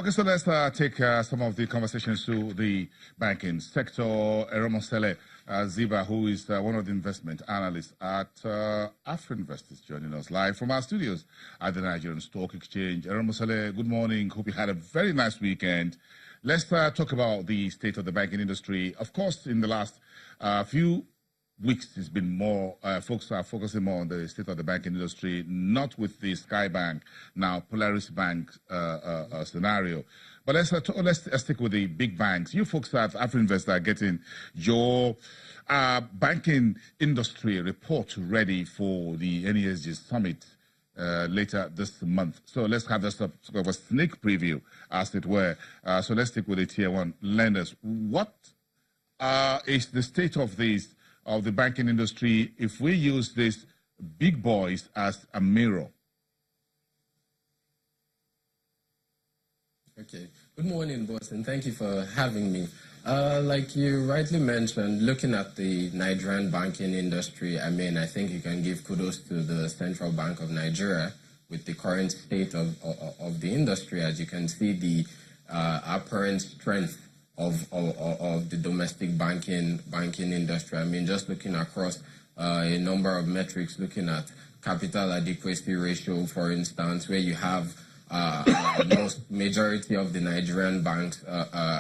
Okay, so let's take some of the conversations to the banking sector. Eronmosele Aziba, who is one of the investment analysts at Afrinvest, is joining us live from our studios at the Nigerian Stock Exchange. Eronmosele, good morning. Hope you had a very nice weekend. Let's talk about the state of the banking industry. Of course, in the last few weeks, it's been more, folks are focusing more on the state of the banking industry, not with the Sky Bank, now Polaris Bank scenario. But let's stick with the big banks. You folks at Afrinvest are getting your banking industry report ready for the NESG summit later this month. So let's have just a sort of a sneak preview, as it were. So let's stick with the tier one lenders. What is the state of these? Of the banking industry, if we use these big boys as a mirror? Okay. Good morning, boss, and thank you for having me. Like you rightly mentioned, looking at the Nigerian banking industry, I mean, I think you can give kudos to the Central Bank of Nigeria with the current state of the industry. As you can see, the apparent strength of the domestic banking industry. I mean, just looking across a number of metrics, looking at capital adequacy ratio, for instance, where you have most majority of the Nigerian banks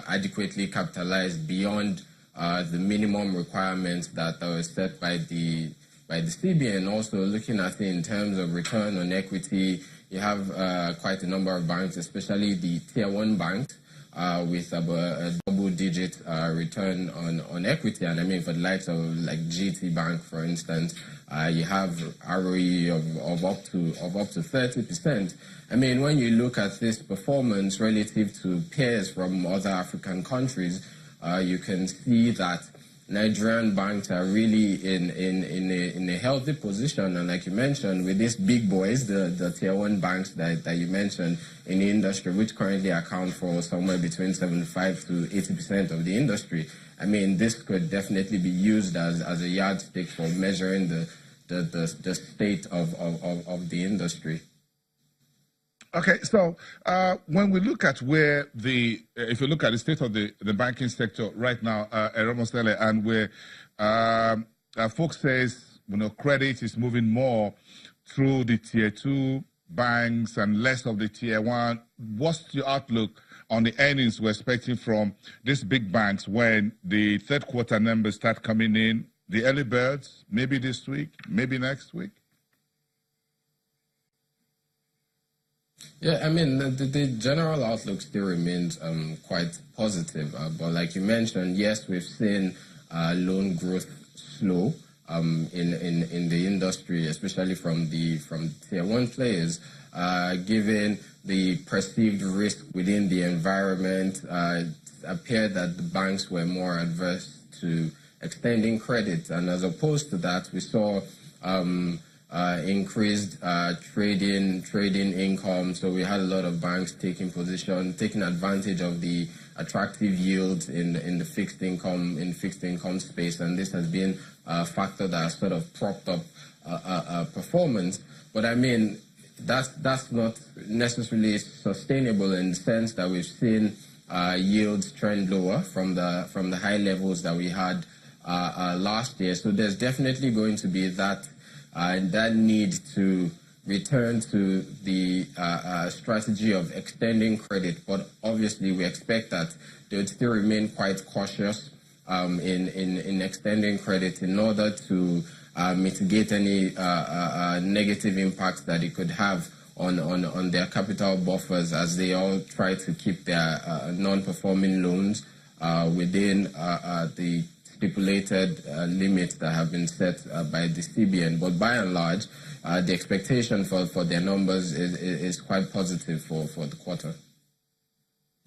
adequately capitalized beyond the minimum requirements that are set by the CBN. Also looking at it in terms of return on equity, you have quite a number of banks, especially the tier one banks, with about a double-digit return on equity. And I mean, for the likes of like GT Bank, for instance, you have ROE of up to 30%. I mean, when you look at this performance relative to peers from other African countries, you can see that Nigerian banks are really in a healthy position. And like you mentioned, with these big boys, the tier one banks that you mentioned in the industry, which currently account for somewhere between 75 to 80% of the industry, I mean, this could definitely be used as a yardstick for measuring the state of the industry. Okay, so when we look at where if you look at the state of the banking sector right now, Eronmosele, and where folks says, credit is moving more through the tier two banks and less of the tier one, what's your outlook on the earnings we're expecting from these big banks when the third quarter numbers start coming in, the early birds, maybe this week, maybe next week? Yeah, I mean, the general outlook still remains quite positive. But like you mentioned, yes, we've seen loan growth slow in the industry, especially from tier one players, given the perceived risk within the environment. It appeared that the banks were more adverse to extending credit, and as opposed to that, we saw increased trading income. So we had a lot of banks taking advantage of the attractive yields in the fixed income space, and this has been a factor that has sort of propped up performance. But I mean, that's not necessarily sustainable in the sense that we've seen yields trend lower from the high levels that we had last year. So there's definitely going to be that need to return to the strategy of extending credit, but obviously we expect that they would still remain quite cautious in extending credit in order to mitigate any negative impacts that it could have on their capital buffers, as they all try to keep their non-performing loans within the stipulated limits that have been set by the CBN. But by and large, the expectation for their numbers is quite positive for the quarter.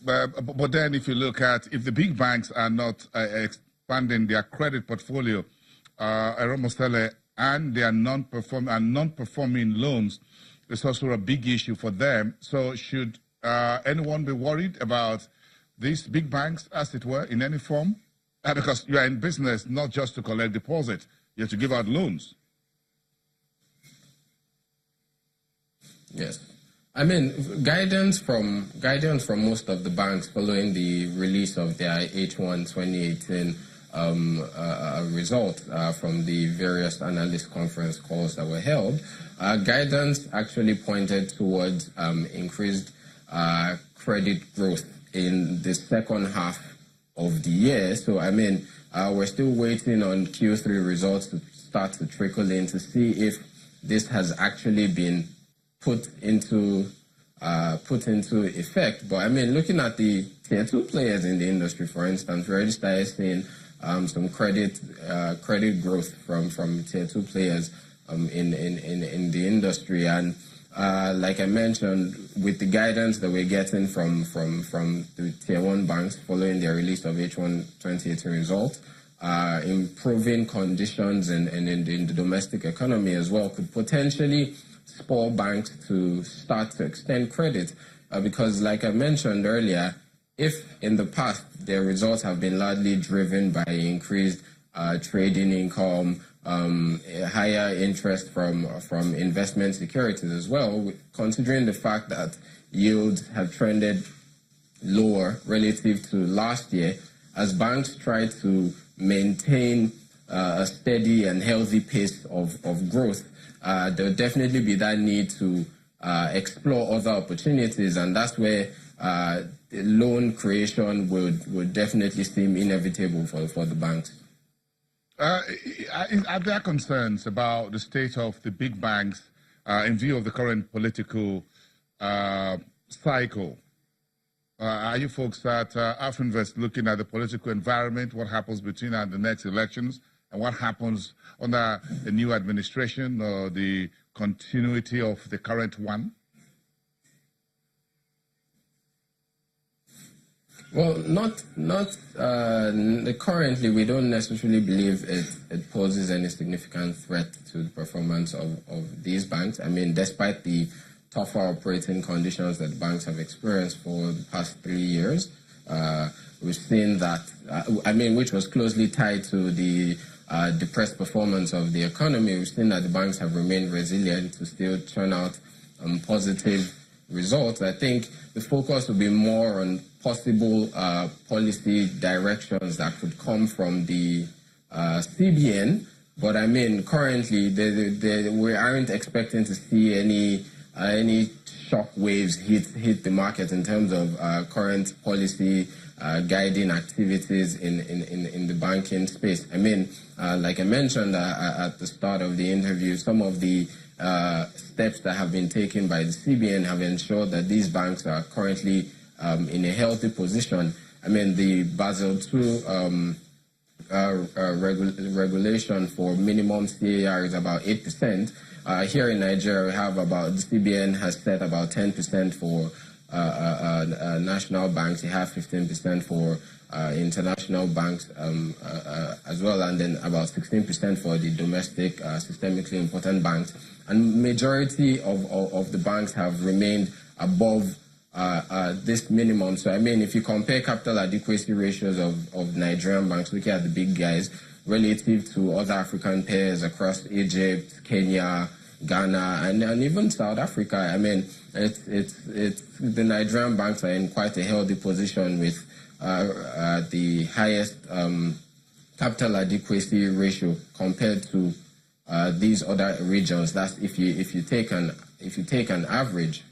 But then if you look at, if the big banks are not expanding their credit portfolio, Eronmosele, and their non-performing loans, is also a big issue for them. So should anyone be worried about these big banks, as it were, in any form? Because you are in business not just to collect deposit, you have to give out loans. Yes. I mean, guidance from most of the banks following the release of their H1 2018 result from the various analyst conference calls that were held, guidance actually pointed towards increased credit growth in the second half of the year. So, I mean, we're still waiting on Q3 results to start to trickle in to see if this has actually been put into effect. But I mean, looking at the tier 2 players in the industry, for instance, we already started seeing some credit growth from tier 2 players in the industry. And like I mentioned, with the guidance that we're getting from the tier 1 banks following their release of H1 2018 results, improving conditions in the domestic economy as well could potentially spur banks to start to extend credit, because like I mentioned earlier, if in the past their results have been largely driven by increased trading income, higher interest from investment securities as well, considering the fact that yields have trended lower relative to last year, as banks try to maintain a steady and healthy pace of growth, there will definitely be that need to explore other opportunities, and that's where loan creation would definitely seem inevitable for the banks. Are there concerns about the state of the big banks in view of the current political cycle? Are you folks at Afrinvest looking at the political environment, what happens between the next elections, and what happens under the new administration or the continuity of the current one? Well, currently we don't necessarily believe it poses any significant threat to the performance of these banks. I mean, despite the tougher operating conditions that banks have experienced for the past 3 years, we've seen that, which was closely tied to the depressed performance of the economy. We've seen that the banks have remained resilient to still turn out positive results. I think the focus will be more on possible policy directions that could come from the CBN. But I mean, currently, we aren't expecting to see any shock waves hit the market in terms of current policy guiding activities in the banking space. I mean, like I mentioned at the start of the interview, some of the steps that have been taken by the CBN have ensured that these banks are currently in a healthy position. I mean, the Basel II regulation for minimum CAR is about 8%. Here in Nigeria, we have about, the CBN has set about 10% for national banks. You have 15% for international banks as well, and then about 16% for the domestic systemically important banks. And majority of the banks have remained above this minimum. So, I mean, if you compare capital adequacy ratios of Nigerian banks, looking at the big guys, relative to other African peers across Egypt, Kenya, Ghana, and even South Africa, I mean, the Nigerian banks are in quite a healthy position with the highest capital adequacy ratio compared to these other regions. That's if you take an average.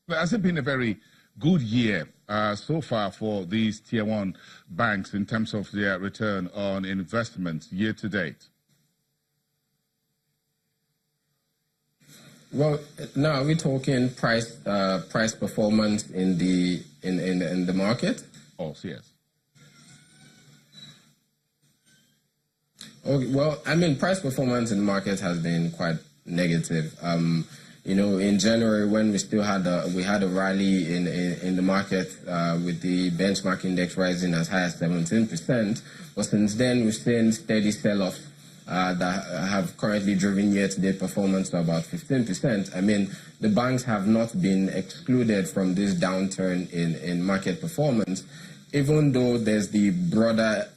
Well, has it been a very good year so far for these tier 1 banks in terms of their return on investments year to date? Well, now we're talking price performance in the market. Oh, yes. Okay, well, I mean, price performance in the market has been quite negative. You know, in January, when we still had a rally in the market with the benchmark index rising as high as 17%, but since then we've seen steady sell-offs that have currently driven year-to-date performance to about 15%. I mean, the banks have not been excluded from this downturn in market performance, even though there's the broader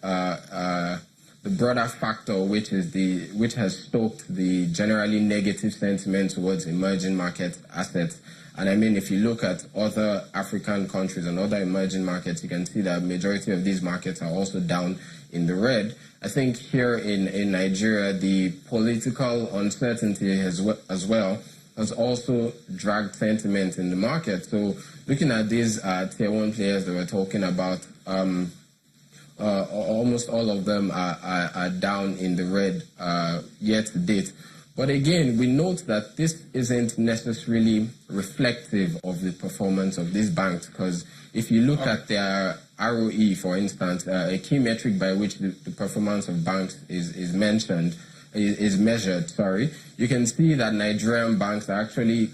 the broader factor which has stoked the generally negative sentiment towards emerging market assets. And I mean, if you look at other African countries and other emerging markets, you can see that majority of these markets are also down in the red. I think here in Nigeria, the political uncertainty as well has also dragged sentiment in the market. So looking at these tier one players that we're talking about, almost all of them are down in the red year to date. But again, we note that this isn't necessarily reflective of the performance of these banks, because if you look at their ROE, for instance, a key metric by which the performance of banks is measured, you can see that Nigerian banks are actually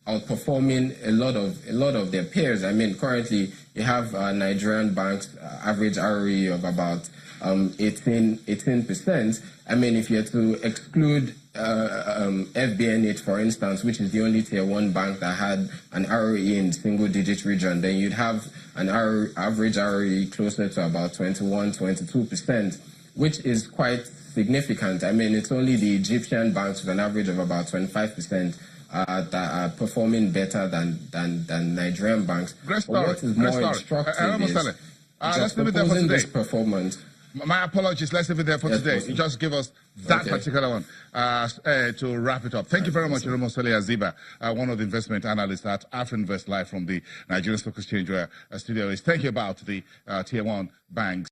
outperforming a lot of their peers. I mean, currently you have Nigerian banks average ROE of about 18%. I mean, if you are to exclude FBNH, for instance, which is the only tier one bank that had an ROE in single-digit region, then you'd have an average ROE closer to about 21-22%, which is quite significant. I mean, it's only the Egyptian banks with an average of about 25% that are performing better than Nigerian banks. What is more instructive is let's leave it there for today. This performance. My apologies. Let's leave it there for today. You just give us that particular one to wrap it up. Thank you very much, Eronmosele Aziba, one of the investment analysts at Afrinvest, live from the Nigerian Stock Exchange, where studio is. Thank you about the tier one banks.